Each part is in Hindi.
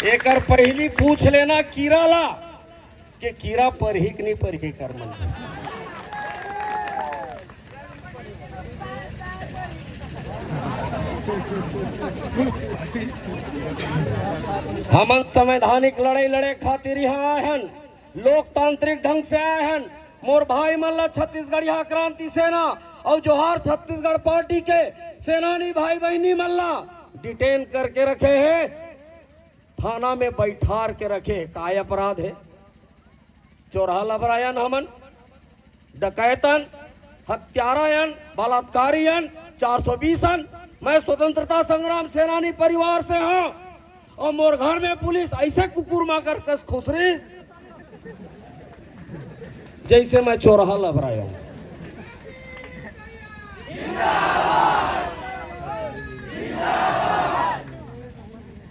एकर पहली पूछ लेना कीरा ला कि कीरा परही कि नहीं परही कर मन। हमन संवैधानिक लड़ाई लड़े खातिर यहाँ आए हन, लोकतांत्रिक ढंग से आए हन। मोर भाई मन ला छत्तीसगढ़िया क्रांति सेना और जोहार छत्तीसगढ़ पार्टी के सेनानी भाई बहनी मन ला डिटेन करके रखे है, थाना में बैठार के रखे है। काय अपराध है? चोरहा लबरायन, हमन डकैतन, हत्यारायन, बलात्कारियन, 420 मैं स्वतंत्रता संग्राम सेनानी परिवार से हूं और मोर घर में पुलिस ऐसे कुकुर माकर कस खुसरिस जैसे मैं चोरहा लबराया हूं।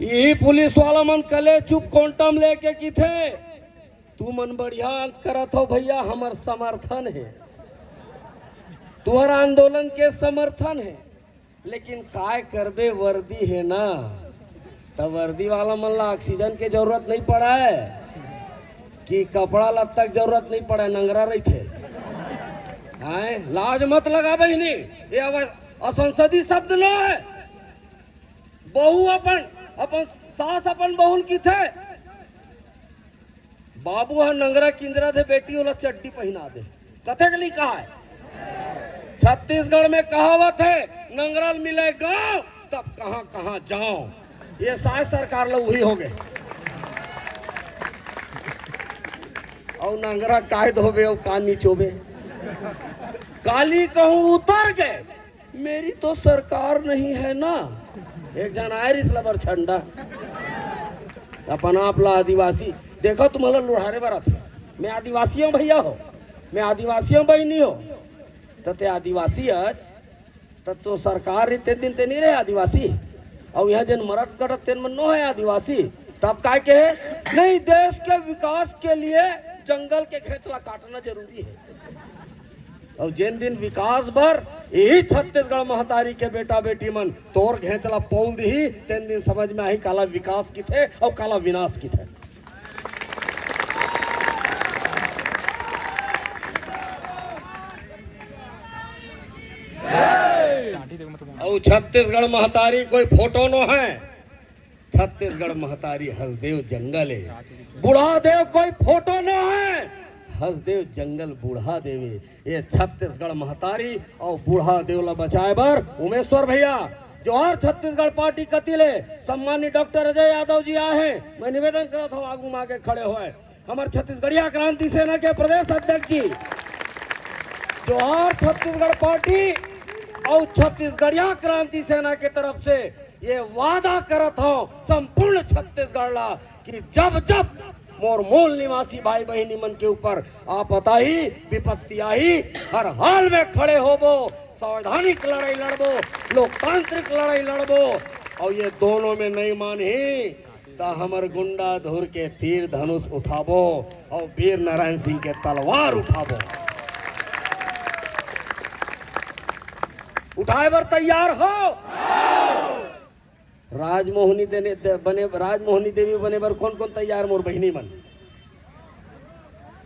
यही पुलिस वाला मन कले चुप क्वांटम लेके की थे, तू मन बढ़िया अंत करत हो भैया, हमर समर्थन है, तुम्हारा आंदोलन के समर्थन है। लेकिन काय करबे, वर्दी है ना, तब वर्दी वाला मन ला ऑक्सीजन के जरूरत नहीं पड़ा है कि कपड़ा लत्ता की जरूरत नहीं पड़ा, नंगरा रही थे। लाज मत लगा बहनी, ये असंसदीय शब्द न है। बहू अपन सास अपन बहुल की थे, बाबू है नंगरा किंजरा दे, बेटी वाला चड्डी पहना दे, कथे के लिए कहा है। छत्तीसगढ़ में कहावत है, नंगरल मिले गांव तब कहां कहां जाओ। ये शायद सरकार लोग वही हो गए और नंगरा काय धोबे और कानी चोबे, काली कहूं उतर गए, मेरी तो सरकार नहीं है ना। एक जन आयर इस लबर छंडा अपन आप ला आदिवासी देखो, तुम्हारा लुढ़ारे बरत है, मैं आदिवासी हूं भैया हो, मैं आदिवासी हूं बहनी हो, ते आदिवासी आज तो सरकार तेन दिन ते नहीं रहे आदिवासी, और यहाँ जन मरद कटत तेन मन नो है आदिवासी। तब काय के है नहीं, देश के विकास के लिए जंगल के घेचला काटना जरूरी है। और जिन दिन विकास भर यही छत्तीसगढ़ महतारी के बेटा बेटी मन तोर घेचला पौल दी, तेन दिन समझ में आई काला विकास की थे और काला विनाश की थे। और छत्तीसगढ़ महतारी कोई फोटो नो है, छत्तीसगढ़ महतारी हसदेव जंगल है, बूढ़ा देव कोई फोटो नो है, हसदेव जंगल बूढ़ा देवे। ये छत्तीसगढ़ महतारी और बूढ़ा देव ला बचाए बर उमेश्वर भैया जोहार छत्तीसगढ़ पार्टी कतिले सम्मानित डॉक्टर अजय यादव जी आए हैं। मैं निवेदन करता हूँ आगू मांगे खड़े हुए हमारे छत्तीसगढ़िया क्रांति सेना के प्रदेश अध्यक्ष जी, जोहार छत्तीसगढ़ पार्टी और छत्तीसगढ़िया क्रांति सेना के तरफ से ये वादा करत हो संपूर्ण छत्तीसगढ़ ला कि जब जब मोर मूल निवासी भाई बहनी मन के ऊपर आपदा ही विपत्ति आई, हर हाल में खड़े होबो, संवैधानिक लड़ाई लड़बो, लोकतांत्रिक लड़ाई लड़बो, और ये दोनों में नहीं मानी तो हमर गुंडा धुर के तीर धनुष उठाबो और वीर नारायण सिंह के तलवार उठाबो। उठाए बर तैयार हो? राजमोहनी देवी बने बर कौन कौन तैयार मोर बहनी मन?